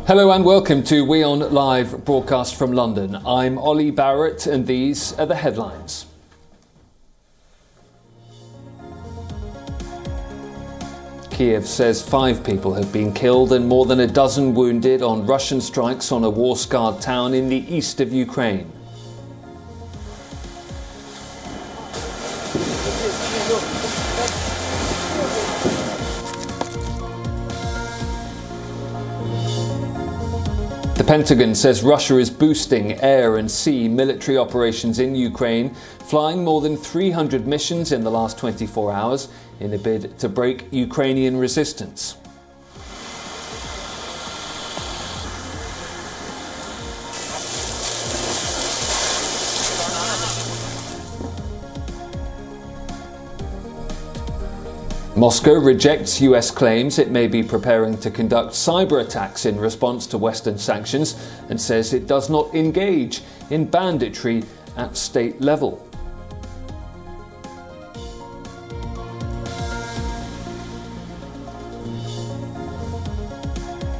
Hello and welcome to WION Live Broadcast from London. I'm Ollie Barrett and these are the headlines. Kiev says 5 people have been killed and more than a dozen wounded on Russian strikes on a war-scarred town in the east of Ukraine. The Pentagon says Russia is boosting air and sea military operations in Ukraine, flying more than 300 missions in the last 24 hours in a bid to break Ukrainian resistance. Moscow rejects US claims it may be preparing to conduct cyber attacks in response to Western sanctions and says it does not engage in banditry at state level.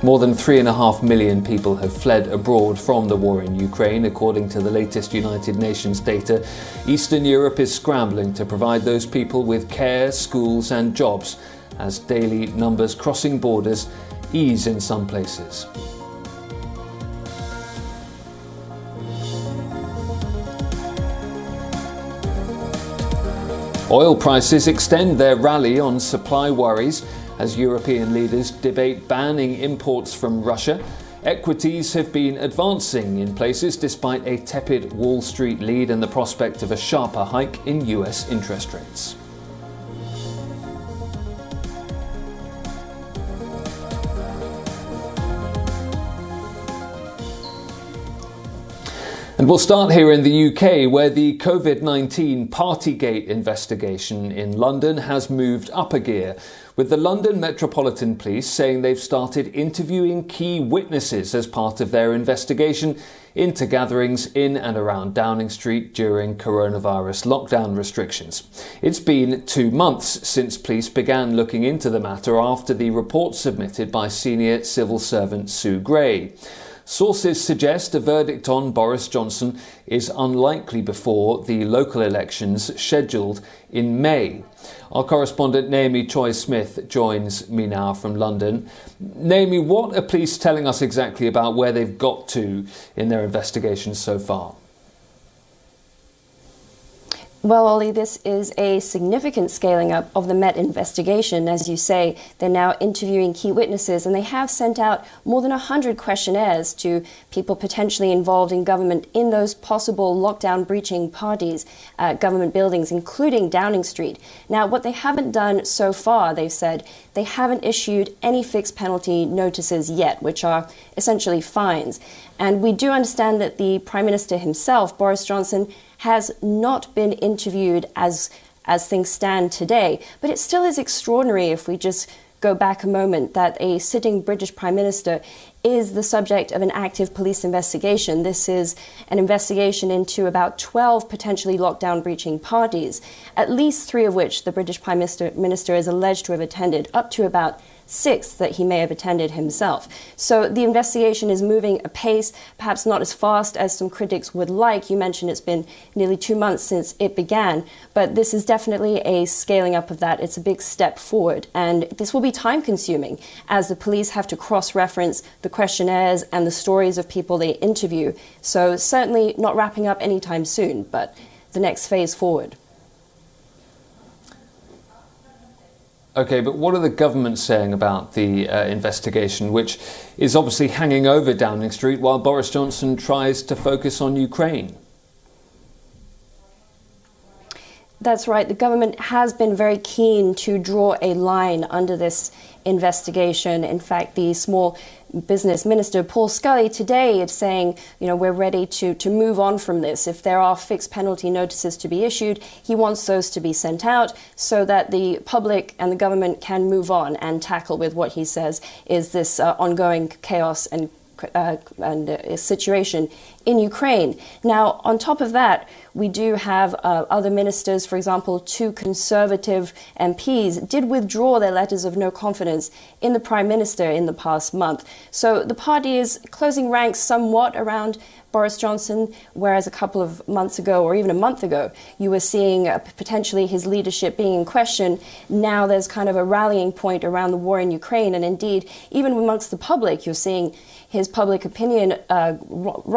More than 3.5 million people have fled abroad from the war in Ukraine, according to the latest United Nations data. Eastern Europe is scrambling to provide those people with care, schools and jobs, as daily numbers crossing borders ease in some places. Oil prices extend their rally on supply worries as European leaders debate banning imports from Russia. Equities have been advancing in places despite a tepid Wall Street lead and the prospect of a sharper hike in US interest rates. And we'll start here in the UK, where the COVID-19 partygate investigation in London has moved up a gear, with the London Metropolitan Police saying they've started interviewing key witnesses as part of their investigation into gatherings in and around Downing Street during coronavirus lockdown restrictions. It's been 2 months since police began looking into the matter after the report submitted by senior civil servant Sue Gray. Sources suggest a verdict on Boris Johnson is unlikely before the local elections scheduled in May. Our correspondent Naomi Choi-Smith joins me now from London. Naomi, what are police telling us exactly about where they've got to in their investigations so far? Well, Ollie, this is a significant scaling up of the Met investigation. As you say, they're now interviewing key witnesses, and they have sent out more than 100 questionnaires to people potentially involved in government in those possible lockdown breaching parties at government buildings, including Downing Street. Now, what they haven't done so far, they've said, they haven't issued any fixed penalty notices yet, which are essentially fines. And we do understand that the Prime Minister himself, Boris Johnson, has not been interviewed as things stand today. But it still is extraordinary, if we just go back a moment, that a sitting British Prime Minister is the subject of an active police investigation. This is an investigation into about 12 potentially lockdown breaching parties, at least 3 of which the British Prime Minister is alleged to have attended, up to about 6 that he may have attended himself. So the investigation is moving apace, perhaps not as fast as some critics would like. You mentioned it's been nearly 2 months since it began, but this is definitely a scaling up of that. It's a big step forward, and this will be time consuming as the police have to cross-reference the questionnaires and the stories of people they interview. So certainly not wrapping up anytime soon, but the next phase forward. OK, but what are the government saying about the investigation, which is obviously hanging over Downing Street while Boris Johnson tries to focus on Ukraine? That's right. The government has been very keen to draw a line under this investigation. In fact, the Small Business Minister, Paul Scully, today is saying, we're ready to move on from this. If there are fixed penalty notices to be issued, he wants those to be sent out so that the public and the government can move on and tackle with what he says is this ongoing chaos and situation in Ukraine. Now, on top of that, we do have other ministers, for example, 2 conservative MPs did withdraw their letters of no confidence in the Prime Minister in the past month. So the party is closing ranks somewhat around Boris Johnson, whereas a couple of months ago, or even a month ago, you were seeing potentially his leadership being in question. Now there's kind of a rallying point around the war in Ukraine, and indeed, even amongst the public, you're seeing his public opinion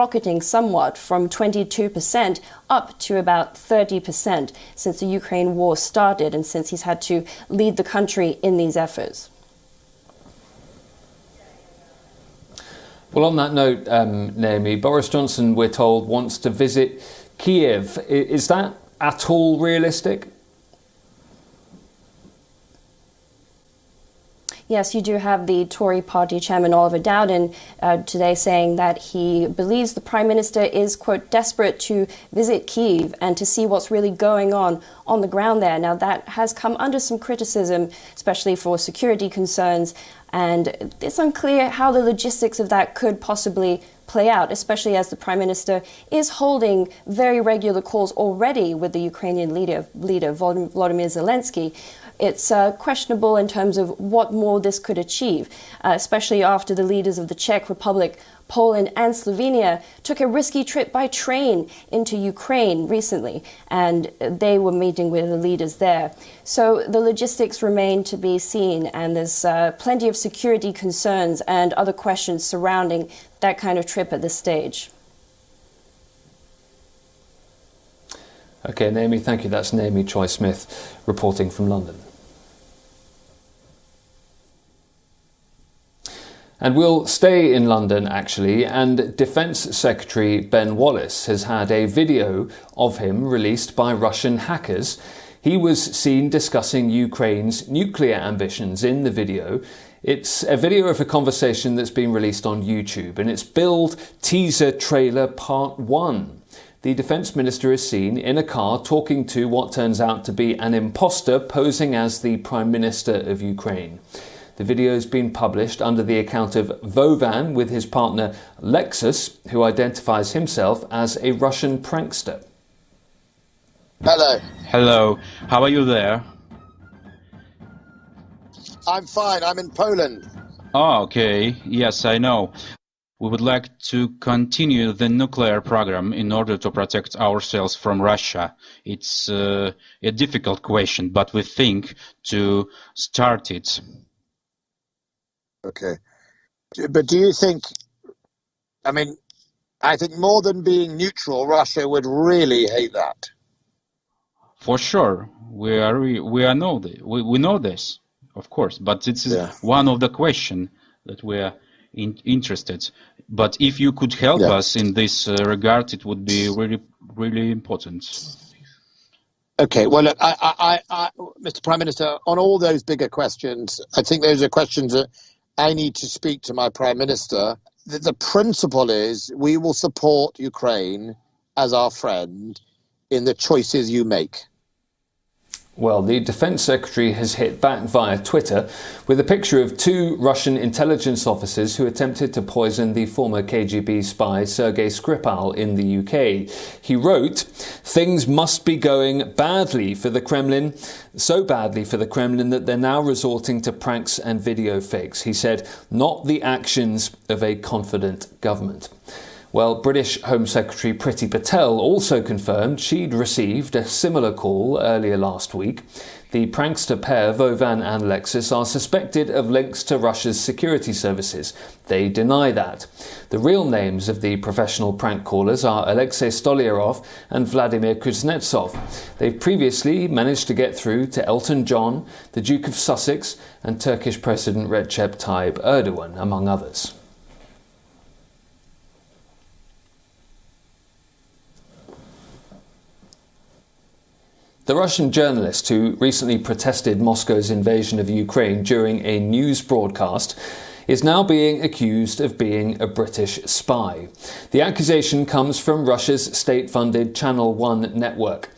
rocketing somewhat from 22% up to about 30% since the Ukraine war started and since he's had to lead the country in these efforts. Well, on that note, Naomi, Boris Johnson, we're told, wants to visit Kiev. Is that at all realistic? Yes, you do have the Tory party chairman Oliver Dowden today saying that he believes the Prime Minister is, quote, desperate to visit Kyiv and to see what's really going on the ground there. Now, that has come under some criticism, especially for security concerns, and it's unclear how the logistics of that could possibly play out, especially as the Prime Minister is holding very regular calls already with the Ukrainian leader Volodymyr Zelensky. It's questionable in terms of what more this could achieve, especially after the leaders of the Czech Republic, Poland and Slovenia took a risky trip by train into Ukraine recently, and they were meeting with the leaders there. So the logistics remain to be seen, and there's plenty of security concerns and other questions surrounding that kind of trip at this stage. OK, Naomi, thank you. That's Naomi Choi-Smith reporting from London. And we'll stay in London, actually, and Defence Secretary Ben Wallace has had a video of him released by Russian hackers. He was seen discussing Ukraine's nuclear ambitions in the video. It's a video of a conversation that's been released on YouTube, and it's billed Teaser Trailer Part 1. The Defence Minister is seen in a car talking to what turns out to be an imposter posing as the Prime Minister of Ukraine. The video has been published under the account of WION with his partner Lexus, who identifies himself as a Russian prankster. Hello. Hello. How are you there? I'm fine. I'm in Poland. Oh, okay. Yes, I know. We would like to continue the nuclear program in order to protect ourselves from Russia. It's a difficult question, but we think to start it. Okay. But do you think, I think more than being neutral, Russia would really hate that. For sure. We know this, of course, but it's one of the questions that we are interested. But if you could help us in this regard, it would be really, really important. Okay, well, look, I, Mr. Prime Minister, on all those bigger questions, I think those are questions that I need to speak to my Prime Minister. The principle is we will support Ukraine as our friend in the choices you make. Well, the Defence Secretary has hit back via Twitter with a picture of 2 Russian intelligence officers who attempted to poison the former KGB spy Sergei Skripal in the UK. He wrote, "Things must be going badly for the Kremlin, so badly for the Kremlin that they're now resorting to pranks and video fakes." He said, "Not the actions of a confident government." Well, British Home Secretary Priti Patel also confirmed she'd received a similar call earlier last week. The prankster pair, WION and Lexus, are suspected of links to Russia's security services. They deny that. The real names of the professional prank callers are Alexei Stolyarov and Vladimir Kuznetsov. They've previously managed to get through to Elton John, the Duke of Sussex, and Turkish President Recep Tayyip Erdogan, among others. The Russian journalist who recently protested Moscow's invasion of Ukraine during a news broadcast is now being accused of being a British spy. The accusation comes from Russia's state-funded Channel 1 network.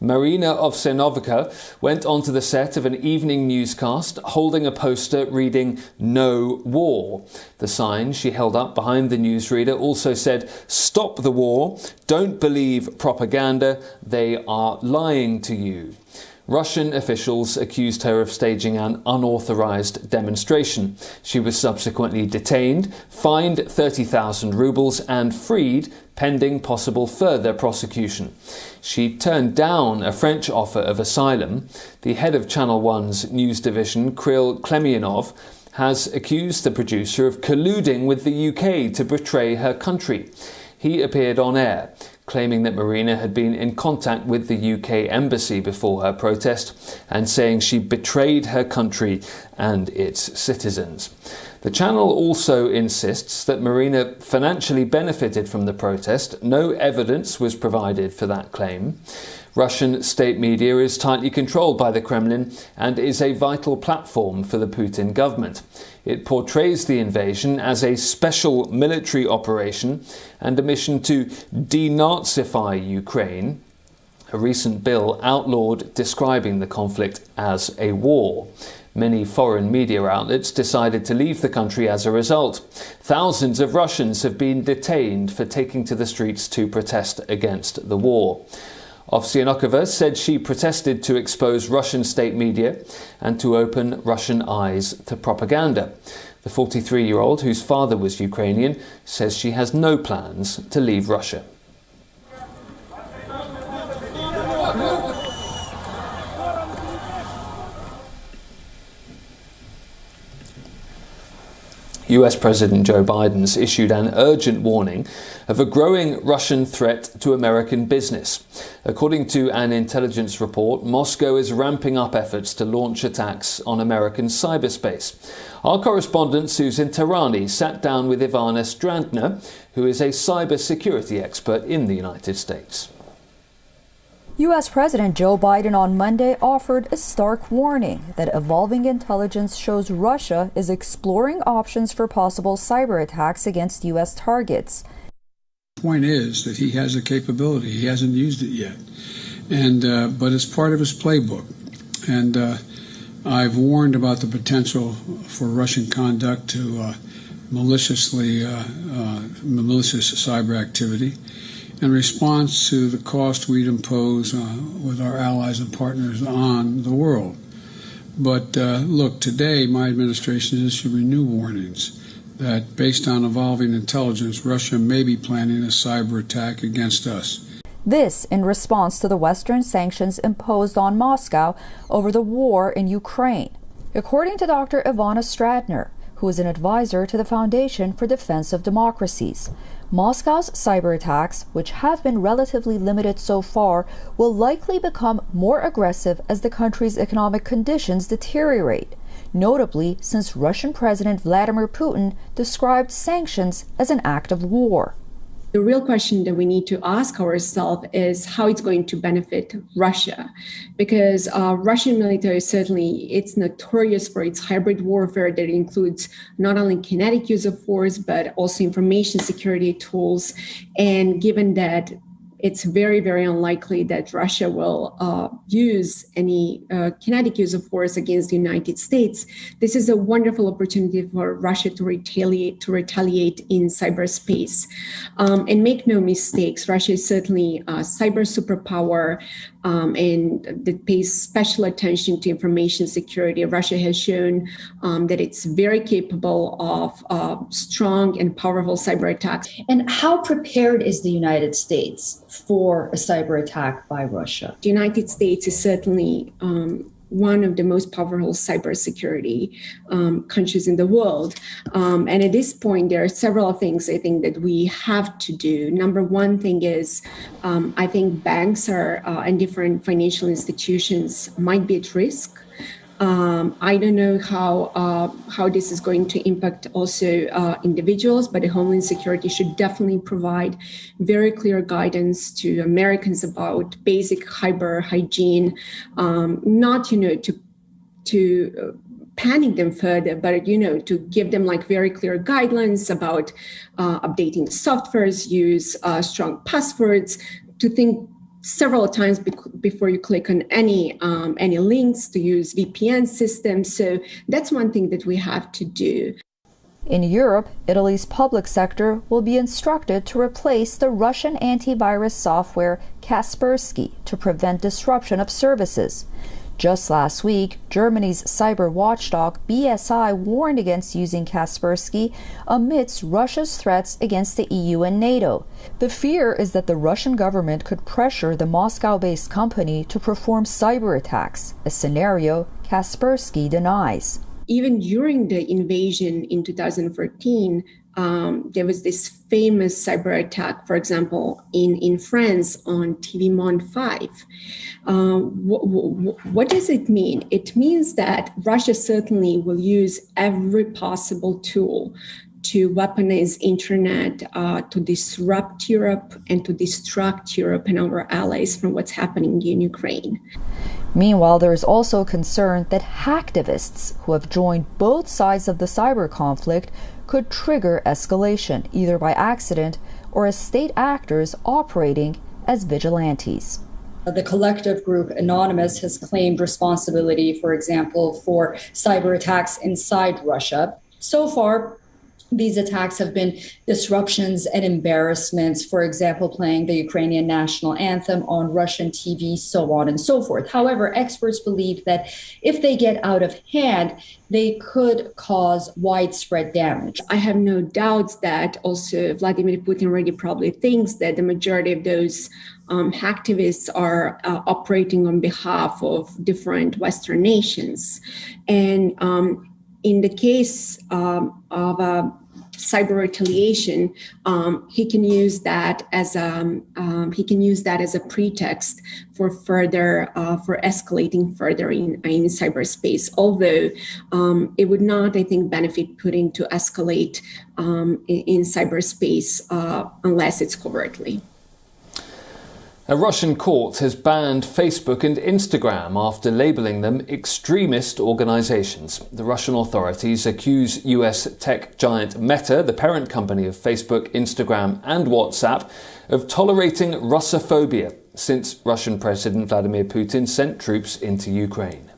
Marina Ovsenovika went onto the set of an evening newscast holding a poster reading "No War." The sign she held up behind the newsreader also said, "Stop the war, don't believe propaganda, they are lying to you." Russian officials accused her of staging an unauthorized demonstration. She was subsequently detained, fined 30,000 rubles and freed pending possible further prosecution. She turned down a French offer of asylum. The head of Channel One's news division, Kirill Klemyanov, has accused the producer of colluding with the UK to betray her country. He appeared on air, claiming that Marina had been in contact with the UK embassy before her protest and saying she betrayed her country and its citizens. The channel also insists that Marina financially benefited from the protest. No evidence was provided for that claim. Russian state media is tightly controlled by the Kremlin and is a vital platform for the Putin government. It portrays the invasion as a special military operation and a mission to denazify Ukraine. A recent bill outlawed describing the conflict as a war. Many foreign media outlets decided to leave the country as a result. Thousands of Russians have been detained for taking to the streets to protest against the war. Ovsenovika said she protested to expose Russian state media and to open Russian eyes to propaganda. The 43-year-old, whose father was Ukrainian, says she has no plans to leave Russia. US President Joe Biden's issued an urgent warning of a growing Russian threat to American business. According to an intelligence report, Moscow is ramping up efforts to launch attacks on American cyberspace. Our correspondent Susan Tarani sat down with Ivana Strandner, who is a cybersecurity expert in the United States. U.S. President Joe Biden on Monday offered a stark warning that evolving intelligence shows Russia is exploring options for possible cyber attacks against U.S. targets. The point is that he has a capability. He hasn't used it yet, but it's part of his playbook. And I've warned about the potential for Russian conduct to malicious cyber activity in response to the cost we'd impose with our allies and partners on the world. But look, today my administration is issuing new warnings that based on evolving intelligence, Russia may be planning a cyber attack against us. This in response to the Western sanctions imposed on Moscow over the war in Ukraine. According to Dr. Ivana Strandner, who is an advisor to the Foundation for Defense of Democracies, Moscow's cyber attacks, which have been relatively limited so far, will likely become more aggressive as the country's economic conditions deteriorate, notably since Russian President Vladimir Putin described sanctions as an act of war. The real question that we need to ask ourselves is how it's going to benefit Russia, because Russian military it's notorious for its hybrid warfare that includes not only kinetic use of force, but also information security tools. And given that it's very, very unlikely that Russia will use any kinetic use of force against the United States, this is a wonderful opportunity for Russia to retaliate in cyberspace. And make no mistakes, Russia is certainly a cyber superpower and that pays special attention to information security. Russia has shown that it's very capable of strong and powerful cyber attacks. And how prepared is the United States for a cyber attack by Russia? The United States is certainly one of the most powerful cybersecurity countries in the world. And at this point, there are several things I think that we have to do. Number one thing is, I think banks and different financial institutions might be at risk. I don't know how this is going to impact also individuals, but the Homeland Security should definitely provide very clear guidance to Americans about basic cyber hygiene, not to panic them further, but to give them very clear guidelines about updating softwares, use strong passwords, to think several times before you click on any links, to use VPN systems. So that's one thing that we have to do. In Europe, Italy's public sector will be instructed to replace the Russian antivirus software Kaspersky to prevent disruption of services. Just last week, Germany's cyber watchdog BSI warned against using Kaspersky amidst Russia's threats against the EU and NATO. The fear is that the Russian government could pressure the Moscow-based company to perform cyber attacks, a scenario Kaspersky denies. Even during the invasion in 2014, there was this famous cyber attack, for example, in France on TV Monde 5. What does it mean? It means that Russia certainly will use every possible tool to weaponize internet, to disrupt Europe and to distract Europe and our allies from what's happening in Ukraine. Meanwhile, there is also concern that hacktivists who have joined both sides of the cyber conflict could trigger escalation, either by accident or as state actors operating as vigilantes. The collective group Anonymous has claimed responsibility, for example, for cyber attacks inside Russia. So far, these attacks have been disruptions and embarrassments, for example, playing the Ukrainian national anthem on Russian TV, so on and so forth. However, experts believe that if they get out of hand, they could cause widespread damage. I have no doubts that also Vladimir Putin already probably thinks that the majority of those hacktivists are operating on behalf of different Western nations. And in the case of cyber retaliation, he can use that as a pretext for escalating further in cyberspace. Although it would not, I think, benefit Putin to escalate in cyberspace unless it's covertly. A Russian court has banned Facebook and Instagram after labeling them extremist organizations. The Russian authorities accuse US tech giant Meta, the parent company of Facebook, Instagram and WhatsApp, of tolerating Russophobia since Russian President Vladimir Putin sent troops into Ukraine.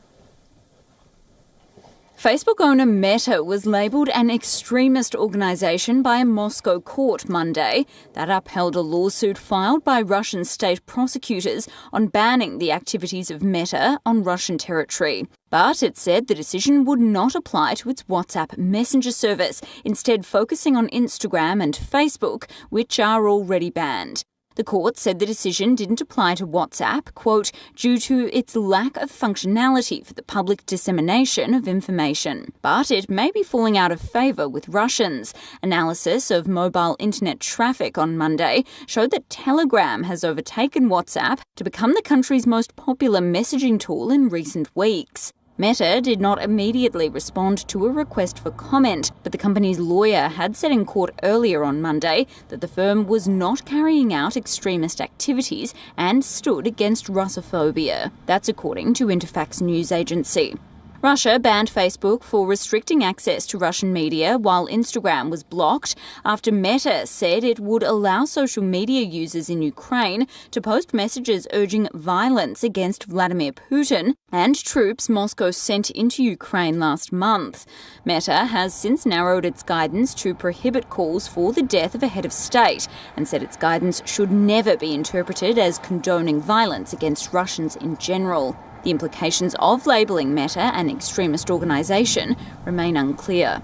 Facebook owner Meta was labelled an extremist organisation by a Moscow court Monday that upheld a lawsuit filed by Russian state prosecutors on banning the activities of Meta on Russian territory. But it said the decision would not apply to its WhatsApp messenger service, instead focusing on Instagram and Facebook, which are already banned. The court said the decision didn't apply to WhatsApp, quote, due to its lack of functionality for the public dissemination of information. But it may be falling out of favour with Russians. Analysis of mobile internet traffic on Monday showed that Telegram has overtaken WhatsApp to become the country's most popular messaging tool in recent weeks. Meta did not immediately respond to a request for comment, but the company's lawyer had said in court earlier on Monday that the firm was not carrying out extremist activities and stood against Russophobia. That's according to Interfax news agency. Russia banned Facebook for restricting access to Russian media while Instagram was blocked after Meta said it would allow social media users in Ukraine to post messages urging violence against Vladimir Putin and troops Moscow sent into Ukraine last month. Meta has since narrowed its guidance to prohibit calls for the death of a head of state and said its guidance should never be interpreted as condoning violence against Russians in general. The implications of labelling Meta an extremist organisation remain unclear.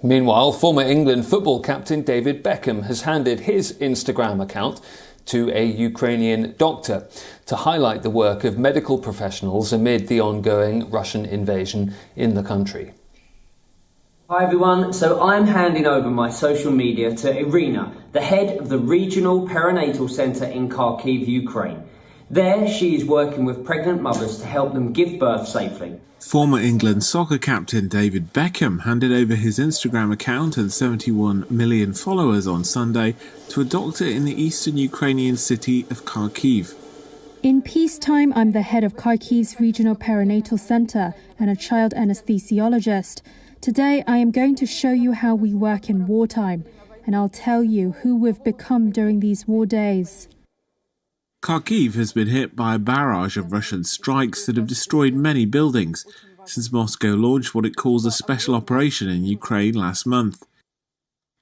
Meanwhile, former England football captain David Beckham has handed his Instagram account to a Ukrainian doctor to highlight the work of medical professionals amid the ongoing Russian invasion in the country. Hi everyone, so I'm handing over my social media to Irina, the head of the Regional Perinatal Centre in Kharkiv, Ukraine. There, she is working with pregnant mothers to help them give birth safely. Former England soccer captain David Beckham handed over his Instagram account and 71 million followers on Sunday to a doctor in the eastern Ukrainian city of Kharkiv. In peacetime, I'm the head of Kharkiv's Regional Perinatal Centre and a child anesthesiologist. Today, I am going to show you how we work in wartime, and I'll tell you who we've become during these war days. Kharkiv has been hit by a barrage of Russian strikes that have destroyed many buildings since Moscow launched what it calls a special operation in Ukraine last month.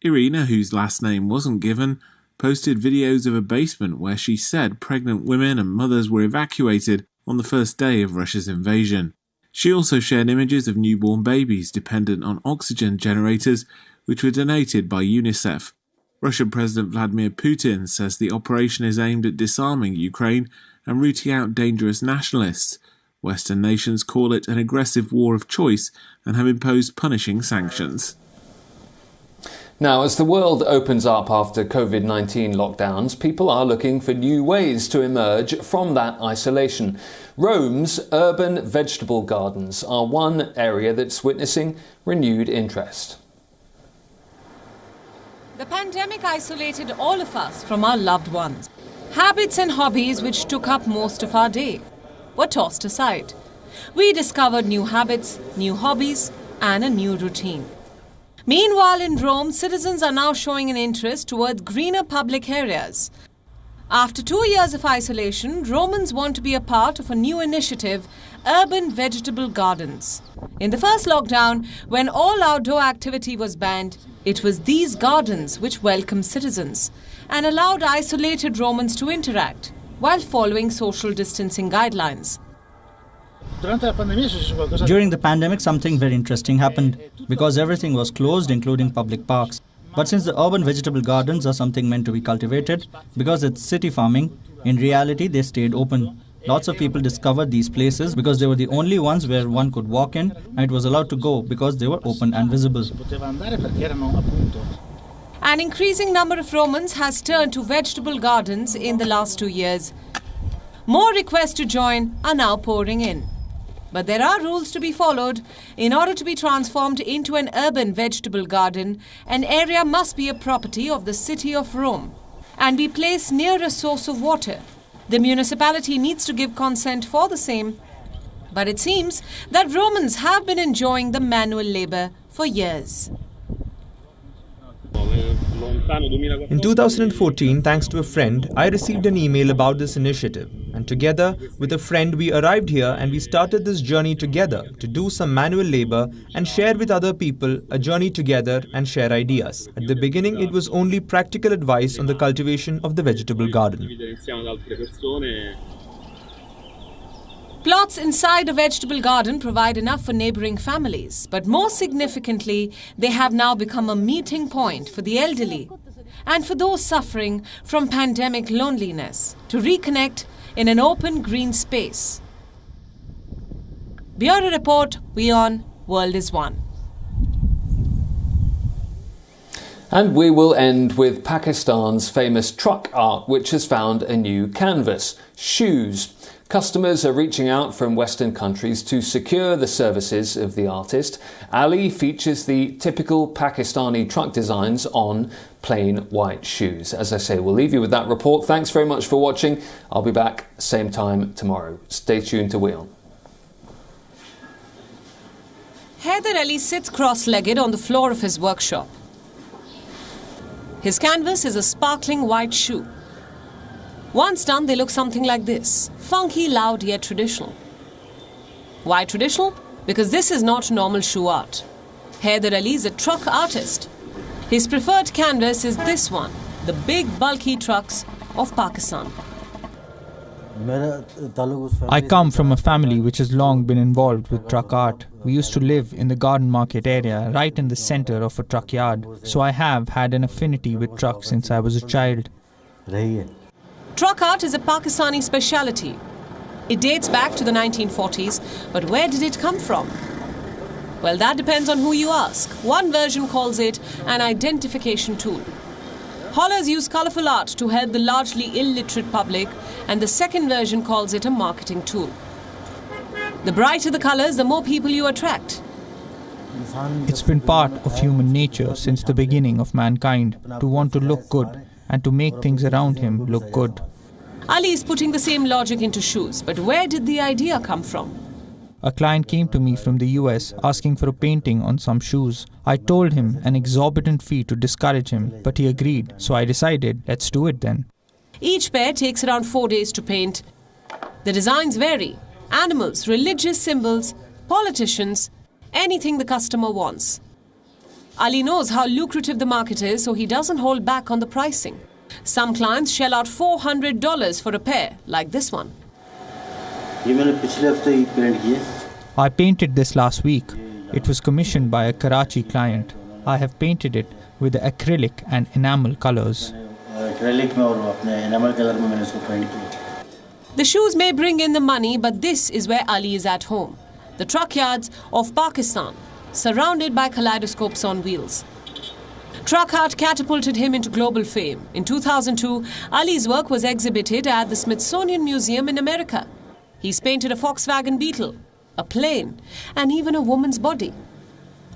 Irina, whose last name wasn't given, posted videos of a basement where she said pregnant women and mothers were evacuated on the first day of Russia's invasion. She also shared images of newborn babies dependent on oxygen generators, which were donated by UNICEF. Russian President Vladimir Putin says the operation is aimed at disarming Ukraine and rooting out dangerous nationalists. Western nations call it an aggressive war of choice and have imposed punishing sanctions. Now, as the world opens up after COVID-19 lockdowns, people are looking for new ways to emerge from that isolation. Rome's urban vegetable gardens are one area that's witnessing renewed interest. The pandemic isolated all of us from our loved ones. Habits and hobbies which took up most of our day were tossed aside. We discovered new habits, new hobbies, and a new routine. Meanwhile, in Rome, citizens are now showing an interest towards greener public areas. After 2 years of isolation, Romans want to be a part of a new initiative, urban vegetable gardens. In the first lockdown, when all outdoor activity was banned, it was these gardens which welcomed citizens and allowed isolated Romans to interact while following social distancing guidelines. During the pandemic, something very interesting happened because everything was closed, including public parks. But since the urban vegetable gardens are something meant to be cultivated, because it's city farming, in reality they stayed open. Lots of people discovered these places because they were the only ones where one could walk in, and it was allowed to go because they were open and visible. An increasing number of Romans has turned to vegetable gardens in the last 2 years. More requests to join are now pouring in. But there are rules to be followed. In order to be transformed into an urban vegetable garden, an area must be a property of the city of Rome and be placed near a source of water. The municipality needs to give consent for the same. But it seems that Romans have been enjoying the manual labor for years. In 2014, thanks to a friend, I received an email about this initiative, and together with a friend we arrived here and we started this journey together to do some manual labor and share with other people a journey together and share ideas. At the beginning, it was only practical advice on the cultivation of the vegetable garden. Plots inside a vegetable garden provide enough for neighbouring families, but more significantly, they have now become a meeting point for the elderly and for those suffering from pandemic loneliness to reconnect in an open green space. Bureau Report, WION, World is One. And we will end with Pakistan's famous truck art, which has found a new canvas: shoes. Customers are reaching out from Western countries to secure the services of the artist. Ali features the typical Pakistani truck designs on plain white shoes. As I say, we'll leave you with that report. Thanks very much for watching. I'll be back same time tomorrow. Stay tuned to WION. Haider Ali sits cross-legged on the floor of his workshop. His canvas is a sparkling white shoe. Once done, they look something like this. Funky, loud, yet traditional. Why traditional? Because this is not normal shoe art. Haider Ali is a truck artist. His preferred canvas is this one, the big, bulky trucks of Pakistan. I come from a family which has long been involved with truck art. We used to live in the garden market area, right in the center of a truck yard. So I have had an affinity with trucks since I was a child. Truck art is a Pakistani speciality. It dates back to the 1940s, but where did it come from? Well, that depends on who you ask. One version calls it an identification tool. Haulers use colourful art to help the largely illiterate public, and the second version calls it a marketing tool. The brighter the colours, the more people you attract. It's been part of human nature since the beginning of mankind to want to look good and to make things around him look good. Ali is putting the same logic into shoes, but where did the idea come from? A client came to me from the US asking for a painting on some shoes. I told him an exorbitant fee to discourage him, but he agreed, so I decided, let's do it then. Each pair takes around 4 days to paint. The designs vary: animals, religious symbols, politicians, anything the customer wants. Ali knows how lucrative the market is, so he doesn't hold back on the pricing. Some clients shell out $400 for a pair, like this one. I painted this last week. It was commissioned by a Karachi client. I have painted it with the acrylic and enamel colors. The shoes may bring in the money, but this is where Ali is at home. The truck yards of Pakistan, surrounded by kaleidoscopes on wheels. Truck Art catapulted him into global fame. In 2002, Ali's work was exhibited at the Smithsonian Museum in America. He's painted a Volkswagen Beetle, a plane, and even a woman's body.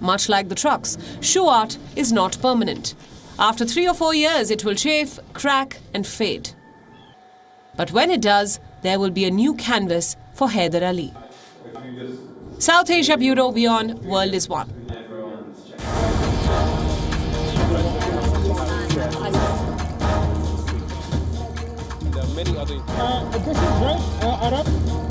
Much like the trucks, shoe art is not permanent. After 3 or 4 years, it will chafe, crack, and fade. But when it does, there will be a new canvas for Haider Ali. South Asia Bureau, WION World is One. This is right, Arab.